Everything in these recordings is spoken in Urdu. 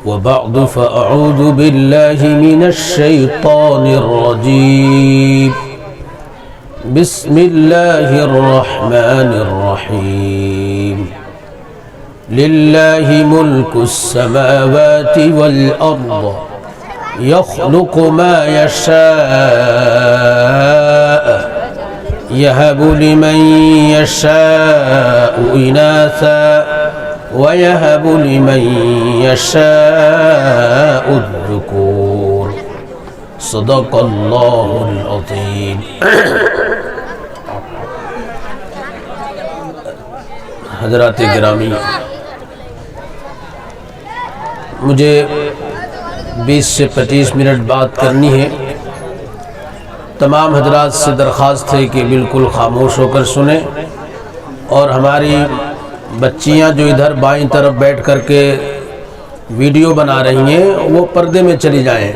وبعد فأعوذ بالله من الشيطان الرجيم بسم الله الرحمن الرحيم لله ملك السماوات والأرض يخلق ما يشاء يهب لمن يشاء إناثا ويهب لمن يشاء الذكور صدق الله العظيم. حضرات گرامی، مجھے 20 سے 25 منٹ بات کرنی ہے. تمام حضرات سے درخواست ہے کہ بالکل خاموش ہو کر سنیں، اور ہماری بچیاں جو ادھر بائیں طرف بیٹھ کر کے ویڈیو بنا رہی ہیں وہ پردے میں چلی جائیں.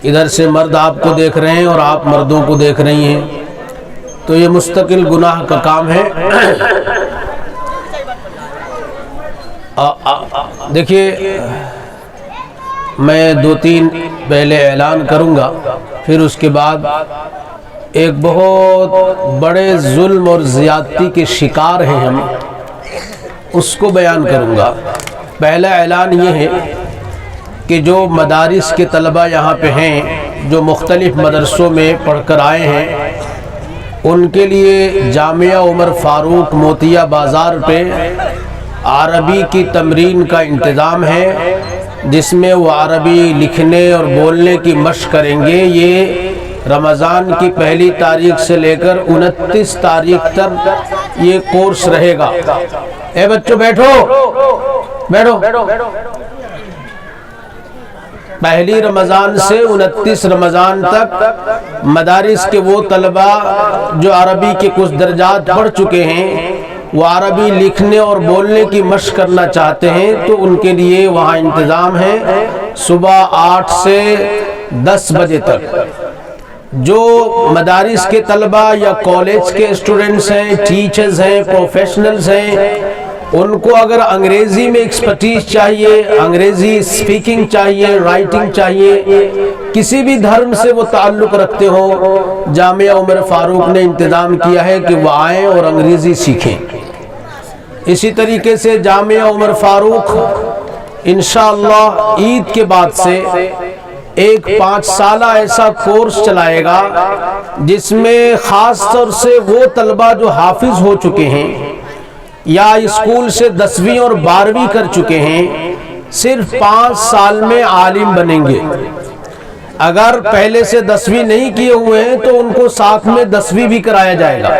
ادھر سے مرد آپ کو دیکھ رہے ہیں اور آپ مردوں کو دیکھ رہی ہیں، تو یہ مستقل گناہ کا کام ہے. دیکھیے، میں 2-3 پہلے اعلان کروں گا، پھر اس کے بعد ایک بہت بڑے ظلم اور زیادتی کے شکار ہیں ہم، اس کو بیان کروں گا. پہلا اعلان یہ ہے کہ جو مدارس کے طلبہ یہاں پہ ہیں، جو مختلف مدرسوں میں پڑھ کر آئے ہیں، ان کے لیے جامعہ عمر فاروق موتیا بازار پہ عربی کی تمرین کا انتظام ہے، جس میں وہ عربی لکھنے اور بولنے کی مشق کریں گے. یہ رمضان کی 1 تاریخ سے لے کر 29 تاریخ تک یہ کورس رہے گا. اے بچوں بیٹھو بیٹھو. 1 رمضان سے 29 رمضان تک مدارس کے وہ طلبہ جو عربی کے کچھ درجات پڑھ چکے ہیں، وہ عربی لکھنے اور بولنے کی مشق کرنا چاہتے ہیں، تو ان کے لیے وہاں انتظام ہے. صبح 8 سے 10 بجے تک جو مدارس کے طلبہ یا کالج کے اسٹوڈنٹس ہیں، ٹیچرز ہیں، پروفیشنلز ہیں، ان کو اگر انگریزی میں ایکسپرٹیز چاہیے، انگریزی اسپیکنگ چاہیے، رائٹنگ چاہیے، کسی بھی دھرم سے وہ تعلق رکھتے ہوں، جامعہ عمر فاروق نے انتظام کیا ہے کہ وہ آئیں اور انگریزی سیکھیں. اسی طریقے سے جامعہ عمر فاروق انشاءاللہ عید کے بعد سے ایک 5 سالہ ایسا کورس چلائے گا، جس میں خاص طور سے وہ طلبہ جو حافظ ہو چکے ہیں یا اسکول سے 10ویں اور 12ویں کر چکے ہیں، صرف 5 سال میں عالم بنیں گے. اگر پہلے سے 10ویں نہیں کیے ہوئے ہیں تو ان کو ساتھ میں 10ویں بھی کرایا جائے گا،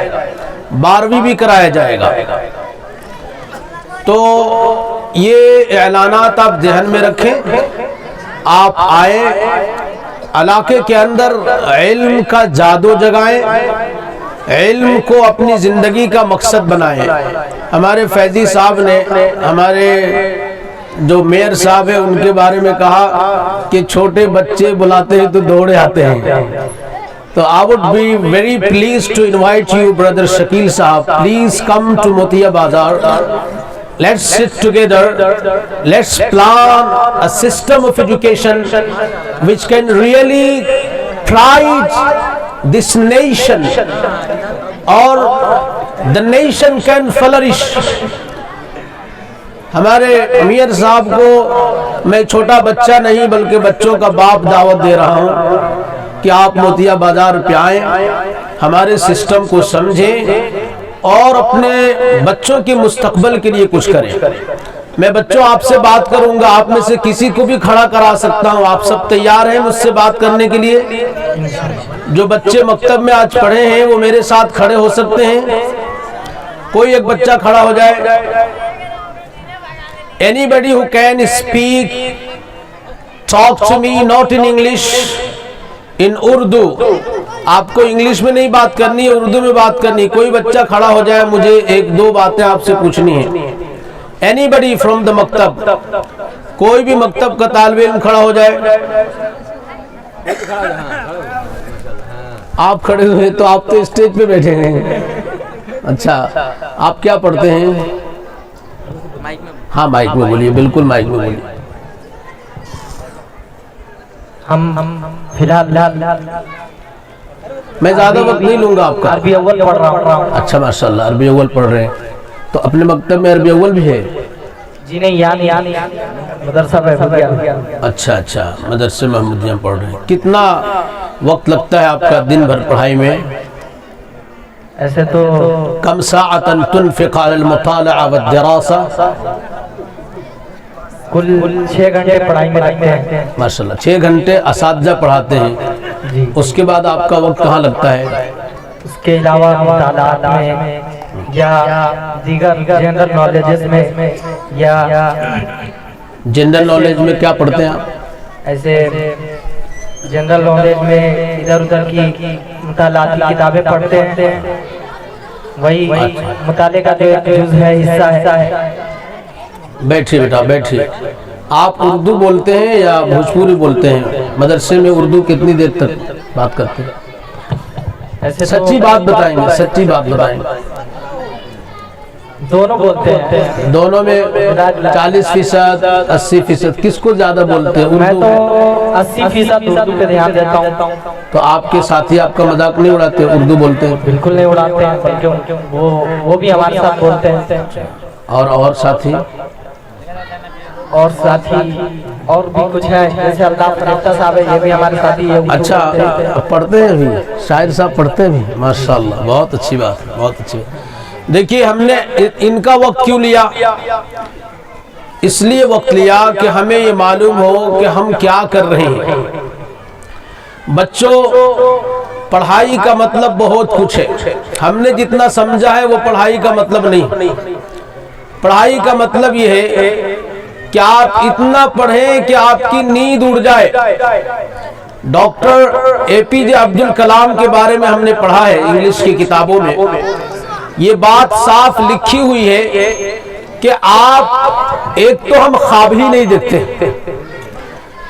12ویں بھی کرایا جائے گا. تو یہ اعلانات آپ ذہن میں رکھیں. آپ آئیں، علاقے کے اندر علم کا جادو جگائیں، علم کو اپنی زندگی کا مقصد بنائیں. ہمارے فیضی صاحب نے، ہمارے جو میئر صاحب ہیں، ان کے بارے میں کہا کہ چھوٹے بچے بلاتے ہیں تو دوڑے آتے ہیں. تو I would be very pleased to invite you, brother Shakil Sahab. Please come to Motia Bazar. Let's sit together. Let's plan a system of education which can really pride this nation, or the nation can flourish. ہمارے امیر صاحب کو میں چھوٹا بچہ نہیں بلکہ بچوں کا باپ دعوت دے رہا ہوں کہ آپ موتیا بازار پہ آئیں، ہمارے سسٹم کو سمجھیں اور اپنے بچوں کے مستقبل کے لیے کچھ کریں. میں بچوں آپ سے بات کروں گا، آپ میں سے کسی کو بھی کھڑا کرا سکتا ہوں. آپ سب تیار ہیں مجھ سے بات کرنے کے لیے؟ جو بچے مکتب میں آج پڑھے ہیں وہ میرے ساتھ کھڑے ہو سکتے ہیں. کوئی ایک بچہ کھڑا ہو جائے. Anybody who can speak, talk to me not in English, in Urdu. آپ کو انگلش میں نہیں بات کرنی ہے، اردو میں بات کرنی. کوئی بچہ کھڑا ہو جائے، مجھے 1-2 باتیں آپ سے پوچھنی ہیں. Anybody from the مکتب، کوئی بھی مکتب کا طالب علم کھڑا ہو جائے. آپ کھڑے ہوئے تو آپ تو اسٹیج پہ بیٹھے ہیں. اچھا، آپ کیا پڑھتے ہیں؟ ہاں مائک میں بولیے، بالکل مائک میں بولیے. ہم فی الحال میں زیادہ وقت نہیں لوں گا آپ کا. عربی اول پڑھ رہا ہوں. اچھا ماشاءاللہ عربی اول پڑھ رہے ہیں. تو اپنے مکتب میں عربی اول بھی ہے؟ جی نہیں، یعنی مدرسہ محمودیہ. اچھا اچھا مدرسے محمودیہ پڑھ رہے ہیں. کتنا وقت لگتا ہے آپ کا دن بھر پڑھائی میں؟ ایسے تو کم ساعتاً تنفق على المطالعة والدراسة؟ کل 6 گھنٹے پڑھائی میں لگتے ہیں. ماشاءاللہ 6 گھنٹے اساتذہ پڑھاتے ہیں. جی. اس کے بعد آپ کا وقت کہاں لگتا ہے؟ اس کے علاوہ مطالعات میں یا دیگر جنرل نالجز میں یا جنرل نالج میں کیا پڑھتے ہیں آپ؟ ایسے جنرل نالج میں ادھر ادھر کی مطالعاتی کتابیں پڑھتے ہیں. وہی مطالعے کا جو جز ہے، حصہ ہے. بیٹھیے بیٹا بیٹھیے. آپ اردو بولتے ہیں یا بھوجپوری بولتے ہیں؟ مدرسے میں اردو کتنی دیر تک بات کرتے ہیں؟ سچی بات بتائیں گے، سچی بات بتائیں گے. دونوں بولتے ہیں. دونوں میں 40% 80%؟ کس کو زیادہ بولتے ہیں؟ میں تو 80% اردو پہ دھیان دیتا ہوں. تو آپ کے ساتھی آپ کا مذاق نہیں اڑاتے اردو بولتے ہیں؟ بالکل نہیں اڑاتے ہیں، بلکہ وہ بھی ہمارے ساتھ بولتے ہیں. اور ساتھی اور بھی کچھ ہے، جیسے اللہ فرشتہ صاحب ہے، یہ بھی ہمارے ساتھی ہے. اچھا پڑھتے ہیں بھی؟ شاعر صاحب پڑھتے ہیں بھی؟ ماشاءاللہ بہت اچھی بات ہے، بہت اچھی. دیکھیے ہم نے ان کا وقت کیوں لیا؟ اس لیے وقت لیا کہ ہمیں یہ معلوم ہو کہ ہم کیا کر رہے ہیں. بچوں پڑھائی کا مطلب بہت کچھ ہے. ہم نے جتنا سمجھا ہے وہ پڑھائی کا مطلب نہیں. پڑھائی کا مطلب یہ ہے کہ آپ اتنا پڑھیں کہ آپ کی نیند اڑ جائے. ڈاکٹر APJ عبد الکلام کے بارے میں ہم نے پڑھا ہے انگلش کی کتابوں میں. یہ بات صاف لکھی ہوئی ہے کہ آپ ایک تو ہم خواب ہی نہیں دیکھتے.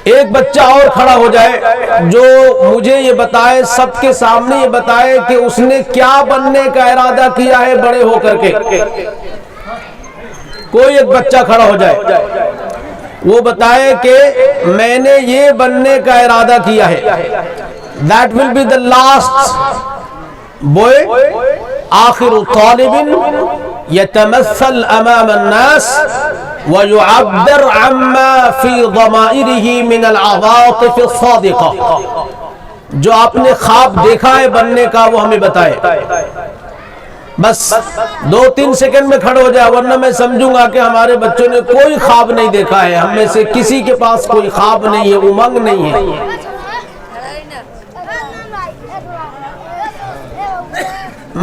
ایک بچہ اور کھڑا ہو جائے جو مجھے یہ بتائے، سب کے سامنے یہ بتائے کہ اس نے کیا بننے کا ارادہ کیا ہے بڑے ہو کر کے. کوئی ایک بچہ کھڑا ہو جائے، وہ بتائے کہ میں نے یہ بننے کا ارادہ کیا ہے. That will be the last boy آخر طالب يتمثل امام الناس ويعبر عما في ضمائره من العواطف الصادقة. جو آپ نے خواب دیکھا ہے بننے کا وہ ہمیں بتائے. بس 2-3 سیکنڈ میں کھڑے ہو جائے، ورنہ میں سمجھوں گا کہ ہمارے بچوں نے کوئی خواب نہیں دیکھا ہے. ہم میں سے کسی کے پاس کوئی خواب نہیں ہے، امنگ نہیں ہے.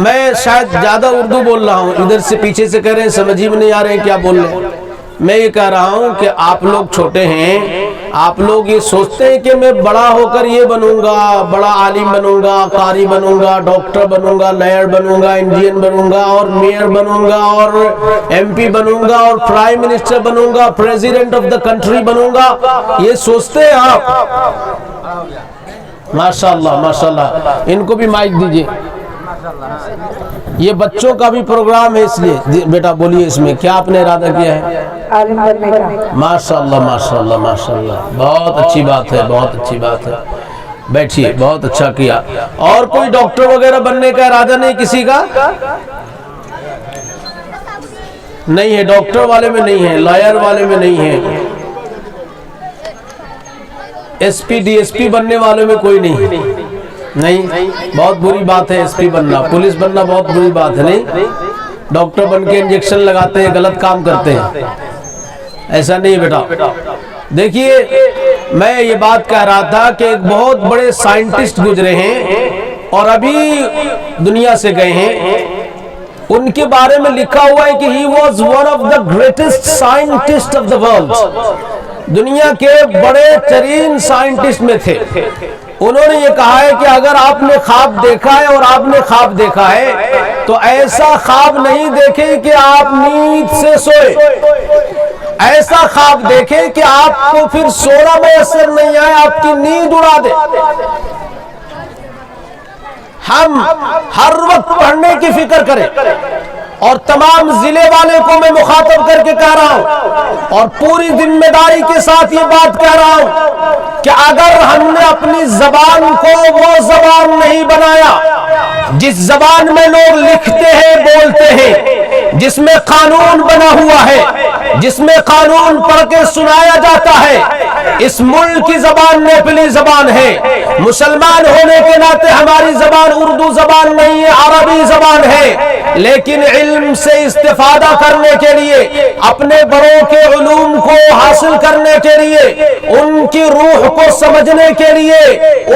میں شاید زیادہ اردو بول رہا ہوں، ادھر سے پیچھے سے کہہ رہے ہیں سمجھ ہی میں نہیں آ رہے ہیں کیا بول رہے ہیں. میں یہ کہہ رہا ہوں کہ آپ لوگ چھوٹے ہیں، آپ لوگ یہ سوچتے ہیں کہ میں بڑا ہو کر یہ بنوں گا، بڑا عالم بنوں گا، قاری بنوں گا، ڈاکٹر بنوں گا، لائر بنوں گا، انجینئر بنوں گا، اور میئر بنوں گا، اور MP بنوں گا، اور prime minister Bannu God, president of the country بنوں گا. یہ سوچتے ہیں آپ؟ ماشاءاللہ ماشاءاللہ. ان کو بھی مائک دیجئے. یہ بچوں کا بھی پروگرام ہے، اس لیے بیٹا بولیے اس میں کیا آپ نے ارادہ کیا ہے؟ عالم بننے کا. ماشاءاللہ ماشاءاللہ ماشاءاللہ، بہت اچھی بات ہے، بہت اچھی بات ہے. بیٹھیے، بہت اچھا کیا. اور کوئی ڈاکٹر وغیرہ بننے کا ارادہ نہیں کسی کا؟ نہیں ہے، ڈاکٹر والے میں نہیں ہے، لائر والے میں نہیں ہے، SP DSP بننے والوں میں کوئی نہیں. نہیں، بہت بری بات ہے SP بننا، پولیس بننا بہت بری بات ہے. نہیں، ڈاکٹر بن کے انجیکشن لگاتے ہیں، غلط کام کرتے ہیں. ایسا نہیں بیٹا. دیکھیے میں یہ بات کہہ رہا تھا کہ ایک بہت بڑے سائنٹسٹ گزرے ہیں اور ابھی دنیا سے گئے ہیں. ان کے بارے میں لکھا ہوا ہے کہ he was one of the greatest scientists of the world. دنیا کے بڑے ترین سائنٹسٹ میں تھے. انہوں نے یہ کہا ہے کہ اگر آپ نے خواب دیکھا ہے اور آپ نے خواب دیکھا ہے تو ایسا خواب نہیں دیکھیں کہ آپ نیند سے سوئے. ایسا خواب دیکھیں کہ آپ کو پھر سونا میسر نہیں آئے، آپ کی نیند اڑا دے. ہم ہر وقت پڑھنے کی فکر کریں، اور تمام ضلع والے کو میں مخاطب کر کے کہہ رہا ہوں اور پوری ذمہ کے ساتھ یہ بات کہہ رہا ہوں کہ اگر ہم نے اپنی زبان کو وہ زبان نہیں بنایا جس زبان میں لوگ لکھتے ہیں بولتے ہیں، جس میں قانون بنا ہوا ہے، جس میں قانون پڑھ کے سنایا جاتا ہے، اس ملک کی زبان نیپلی زبان ہے، مسلمان ہونے کے ناطے ہماری زبان اردو زبان نہیں ہے، عربی زبان ہے، لیکن علم سے استفادہ کرنے کے لیے، اپنے بڑوں کے علوم کو حاصل کرنے کے لیے، ان کی روح کو سمجھنے کے لیے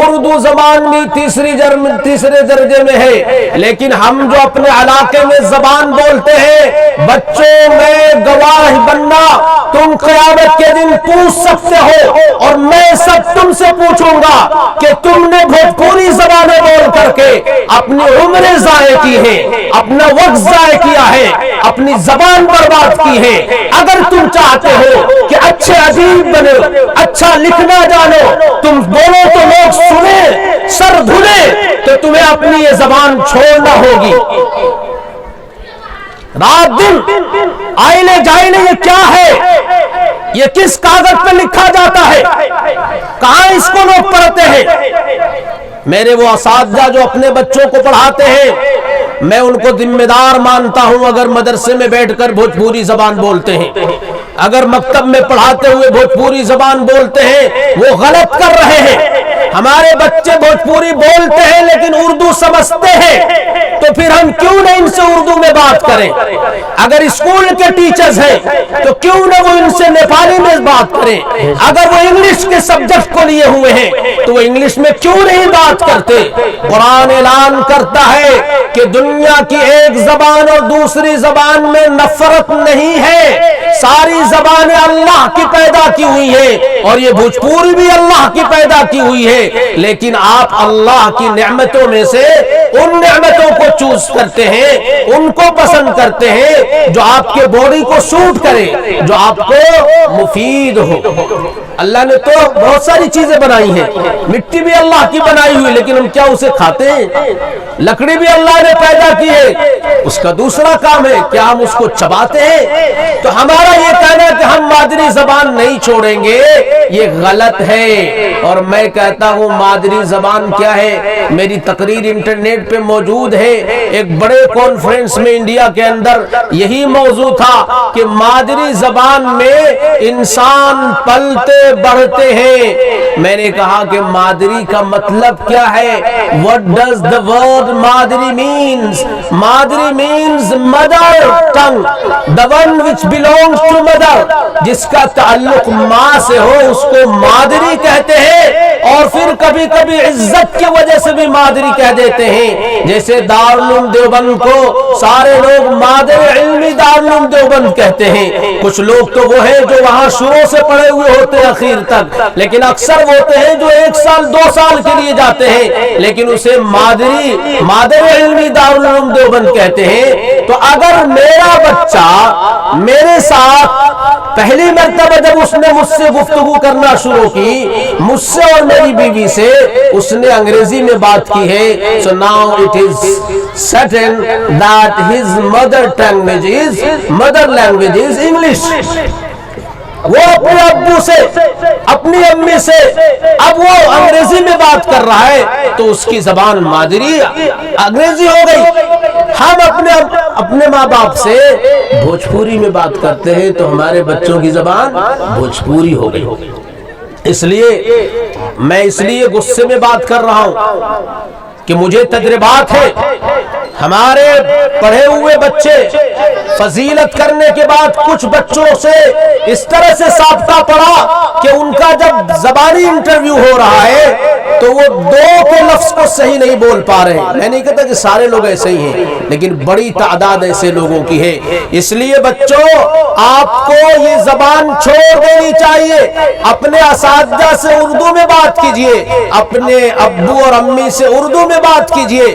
اردو زبان بھی تیسرے درجے میں ہے، لیکن ہم جو اپنے علاقے میں زبان بولتے ہیں، بچوں میں گواہ بننا تم قیامت کے دن پوچھ سکتے ہو اور میں سب تم سے پوچھوں گا کہ تم نے بھوجپوری زبانیں بول کر کے اپنی عمریں ضائع کی ہے، اپنا وقت ضائع کیا ہے، اپنی زبان برباد کی ہے۔ اگر تم چاہتے ہو کہ اچھے ادیب بنو، اچھا لکھنا جانو، تم بولو تو لوگ سنیں، سر دھلیں، تو تمہیں اپنی یہ زبان چھوڑنا ہوگی۔ رات دن آئینے جائینے یہ کیا ہے؟ یہ کس کاغذ پہ لکھا جاتا ہے؟ کہاں اس کو لوگ پڑھتے ہیں؟ میرے وہ اساتذہ جو اپنے بچوں کو پڑھاتے ہیں، میں ان کو ذمہ دار مانتا ہوں اگر مدرسے میں بیٹھ کر بھوجپوری زبان بولتے ہیں، اگر مکتب میں پڑھاتے ہوئے بھوجپوری زبان بولتے ہیں، وہ غلط کر رہے ہیں۔ ہمارے بچے بھوجپوری بولتے ہیں لیکن اردو سمجھتے ہیں، تو پھر ہم کیوں نہ ان سے اردو میں بات کریں؟ اگر اسکول کے ٹیچرز ہیں تو کیوں نہ وہ ان سے نیپالی میں بات کریں؟ اگر وہ انگلش کے سبجیکٹ کو لیے ہوئے ہیں تو وہ انگلش میں کیوں نہیں بات کرتے؟ قرآن اعلان کرتا ہے کہ دنیا کی ایک زبان اور دوسری زبان میں نفرت نہیں ہے، ساری زبانیں اللہ کی پیدا کی ہوئی ہیں اور یہ بھوجپوری بھی اللہ کی پیدا کی ہوئی ہے، لیکن آپ اللہ کی نعمتوں میں سے ان نعمتوں کو چوز کرتے ہیں، ان کو پسند کرتے ہیں جو آپ کے باڈی کو سوٹ کرے، جو آپ کو مفید ہو۔ اللہ نے تو بہت ساری چیزیں بنائی ہیں، مٹی بھی اللہ کی بنائی ہوئی، لیکن ہم کیا اسے کھاتے ہیں؟ لکڑی بھی اللہ نے پیدا کی ہے، اس کا دوسرا کام ہے، کیا ہم اس کو چباتے ہیں؟ تو ہمارا یہ کہنا کہ ہم مادری زبان نہیں چھوڑیں گے، یہ غلط ہے۔ اور میں کہتا ہوں مادری زبان کیا ہے؟ میری تقریر انٹرنیٹ پہ موجود ہے، ایک بڑے کانفرنس میں انڈیا کے اندر یہی موضوع تھا کہ مادری زبان میں انسان پلتے بڑھتے ہیں۔ میں نے کہا کہ مادری کا مطلب کیا ہے؟ What does the word مادری means? مادری means mother tongue, the one which belongs to mother، جس کا تعلق ماں سے ہو اس کو مادری کہتے ہیں، اور پھر کبھی کبھی عزت کی وجہ سے بھی مادری کہہ دیتے ہیں، جیسے دارالعلوم دیوبند کو سارے لوگ مادر علمی دارالعلوم دیوبند کہتے ہیں۔ کچھ لوگ تو وہ ہیں جو وہاں شروع سے پڑھے ہوئے ہوتے ہیں آخر تک، لیکن اکثر وہ ہوتے ہیں جو 1 سال 2 سال کے لیے جاتے ہیں، لیکن اسے مادر علمی دارالعلوم دیوبند کہتے ہیں۔ تو اگر میرا بچہ میرے ساتھ پہلی مرتبہ جب اس نے مجھ سے گفتگو کرنا شروع کی، مجھ سے اور میری بیوی سے، اس نے انگریزی میں بات کی ہے، so now it is certain that his mother language is English۔ وہ اپنے ابو سے، اپنی امی سے اب وہ انگریزی میں بات کر رہا ہے تو اس کی زبان مادری انگریزی ہو گئی۔ ہم اپنے ماں باپ سے بھوجپوری میں بات کرتے ہیں تو ہمارے بچوں کی زبان بھوجپوری ہو گئی۔ اس لیے غصے میں بات کر رہا ہوں کہ مجھے تجربات ہے، ہمارے پڑھے ہوئے بچے فضیلت کرنے کے بعد کچھ بچوں سے اس طرح سے سابقہ پڑا کہ ان کا جب زبانی انٹرویو ہو رہا ہے تو وہ 2 کے لفظ کو صحیح نہیں بول پا رہے ہیں۔ میں نہیں کہتا کہ سارے لوگ ایسے ہی ہیں، لیکن بڑی تعداد ایسے لوگوں کی ہے۔ اس لیے بچوں، آپ کو یہ زبان چھوڑ دینی چاہیے، اپنے اساتذہ سے اردو میں بات کیجئے، اپنے ابو اور امی سے اردو میں بات کیجئے،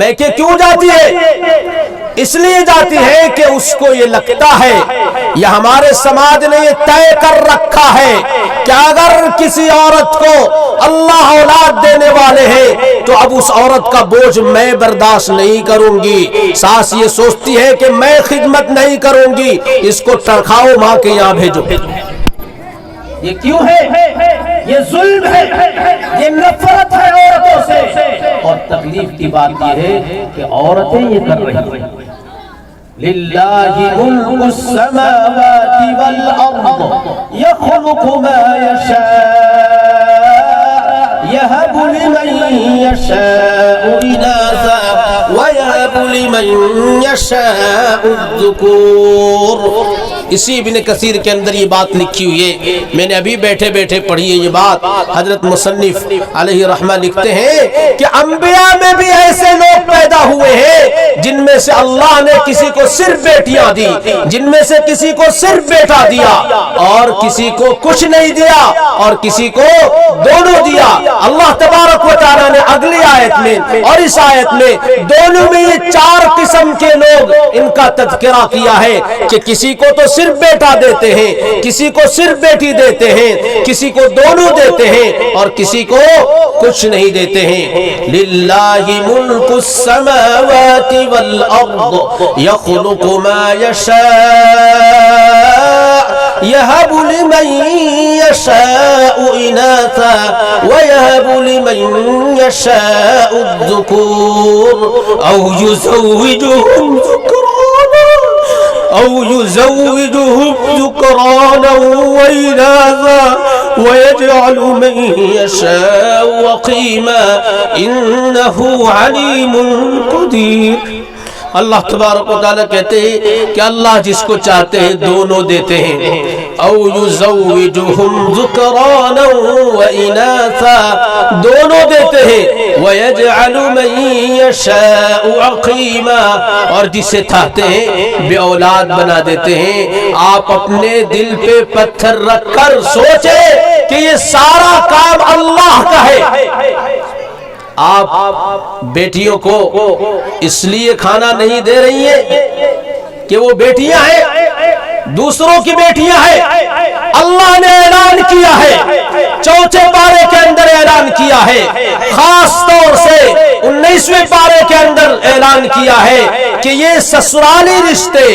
میکے کیوں جاتی ہے؟ اس لیے جاتی ہے کہ اس کو یہ لگتا ہے یا ہمارے سماج نے یہ طے کر رکھا ہے کہ اگر کسی عورت کو اللہ اولاد دینے والے ہیں تو اب اس عورت کا بوجھ میں برداشت نہیں کروں گی. ساس یہ سوچتی ہے کہ میں خدمت نہیں کروں گی, اس کو ٹرکھاؤ ماں کے یہاں بھیجو. یہ کیوں ہے؟ یہ ظلم ہے, یہ نفرت ہے عورتوں سے. اور تکلیف کی بات یہ ہے کہ عورتیں یہ کر رہی ہیں. للہ ملک السماوات والارض یخلق ما یشاء یہب لمن یشاء اناثا ویہب لمن یشاء الذکور. اسی ابن کثیر کے اندر یہ بات لکھی ہوئی ہے. میں نے ابھی بیٹھے بیٹھے پڑھی ہے یہ بات. حضرت مصنف علیہ رحمہ لکھتے ہیں کہ انبیاء میں بھی ایسے لوگ پیدا ہوئے ہیں جن میں سے اللہ نے کسی کو صرف بیٹیاں دی, جن میں سے کسی کو صرف بیٹا دیا, اور کسی کو کچھ نہیں دیا, اور کسی کو دونوں دیا. اللہ تبارک و تعالیٰ نے اگلی آیت میں اور اس آیت میں دونوں میں یہ 4 قسم کے لوگ ان کا تذکرہ کیا ہے کہ کسی کو تو صرف بیٹا دیتے ہیں, کسی کو صرف بیٹی دیتے ہیں, کسی کو دونوں دیتے ہیں, اور کسی کو کچھ نہیں دیتے ہیں. للہ ملک السماوات والارض یخلق ما یشاء یہب لمن یشاء اناثا ویہب لمن یشاء الذکور او یزوجہم ذکرانا واناثا ویجعل من یشاء عقیما انہ علیم قدیر. اللہ تبارک و تعالیٰ کہتے ہیں کہ اللہ جس کو چاہتے ہیں دونوں دیتے ہیں. او یزوجہم ذکرانا واناثا, دونوں دیتے ہیں. ویجعل من یشاء عقیما, اور جسے چاہتے ہیں بے اولاد بنا دیتے ہیں. آپ اپنے دل پہ پتھر رکھ کر سوچیں کہ یہ سارا کام اللہ کا ہے. آپ بیٹیوں کو اس لیے کھانا نہیں دے رہی ہیں کہ وہ بیٹیاں ہیں, دوسروں کی بیٹیاں ہیں. اللہ نے اعلان کیا ہے, 4 پارے کے اندر اعلان کیا ہے, خاص طور سے 19ویں پارے کے اندر اعلان کیا ہے کہ یہ سسرالی رشتے,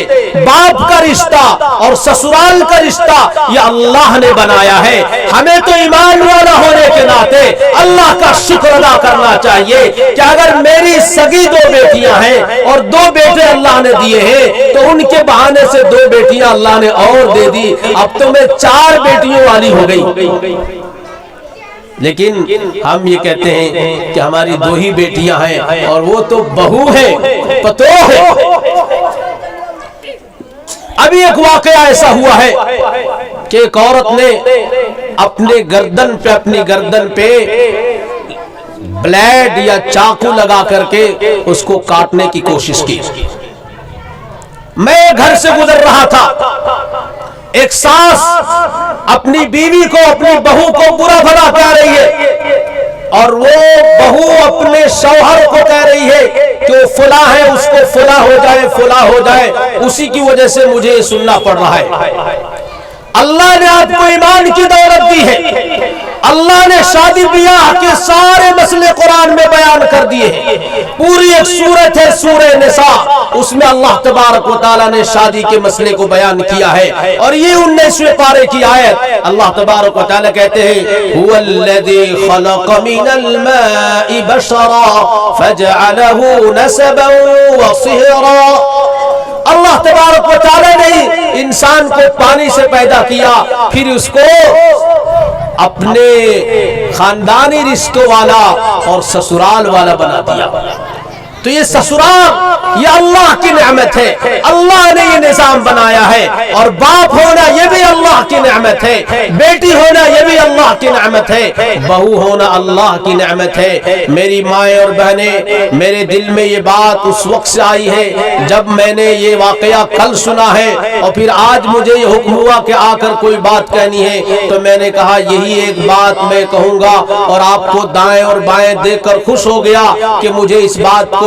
باپ کا رشتہ اور سسرال کا رشتہ یہ اللہ نے بنایا ہے. ہمیں تو ایمان والا ہونے کے ناطے اللہ کا شکر ادا کرنا چاہیے کہ اگر میری سگی 2 بیٹیاں ہیں اور 2 بیٹے اللہ نے دیے ہیں تو ان کے بہانے سے 2 بیٹیاں اللہ نے اور دے دی, اب تو میں 4 بیٹیوں والی ہو گئی. لیکن ہم یہ کہتے ہیں کہ ہماری 2 ہی بیٹیاں ہیں اور وہ تو بہو ہے, پتو ہے. ابھی ایک واقعہ ایسا ہوا ہے کہ ایک عورت نے اپنی گردن پہ بلیڈ یا چاقو لگا کر کے اس کو کاٹنے کی کوشش کی. میں گھر سے گزر رہا تھا, ایک ساس اپنی بیوی کو, اپنی بہو کو برا بھلا کہہ رہی ہے, اور وہ بہو اپنے شوہر کو کہہ رہی ہے کہ وہ فلاں ہے, اس کو فلاں ہو جائے, فلاں ہو جائے. اسی کی وجہ سے مجھے یہ سننا پڑ رہا ہے. اللہ نے آپ کو ایمان کی دولت دی ہے. اللہ نے شادی بیاہ کے سارے مسئلے قرآن میں بیان کر دیے ہیں. پوری ایک سورت ہے سورہ نساء, اس میں اللہ تبارک و تعالیٰ نے شادی کے مسئلے کو بیان کیا ہے. اور یہ 19ویں پارے کی آیت, اللہ تبارک و تعالیٰ کہتے ہیں هو الذی خلق من الماء بشرا فجعله نسبا وصهرا. اللہ تبارک و تعالیٰ نے انسان کو پانی سے پیدا کیا, پھر اس کو اپنے خاندانی رشتوں والا اور سسرال والا بنا دیا. تو یہ سسرال یہ اللہ کی نعمت ہے, اللہ نے یہ نظام بنایا ہے. اور باپ ہونا یہ بھی اللہ کی نعمت ہے, بیٹی ہونا یہ بھی اللہ کی نعمت ہے, بہو ہونا اللہ کی نعمت ہے. میری مائیں اور بہنیں, میرے دل میں یہ بات اس وقت سے آئی ہے جب میں نے یہ واقعہ کل سنا ہے, اور پھر آج مجھے یہ حکم ہوا کہ آ کر کوئی بات کہنی ہے. تو میں نے کہا یہی ایک بات میں کہوں گا, اور آپ کو دائیں اور بائیں دیکھ کر خوش ہو گیا کہ مجھے اس بات کو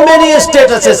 many statuses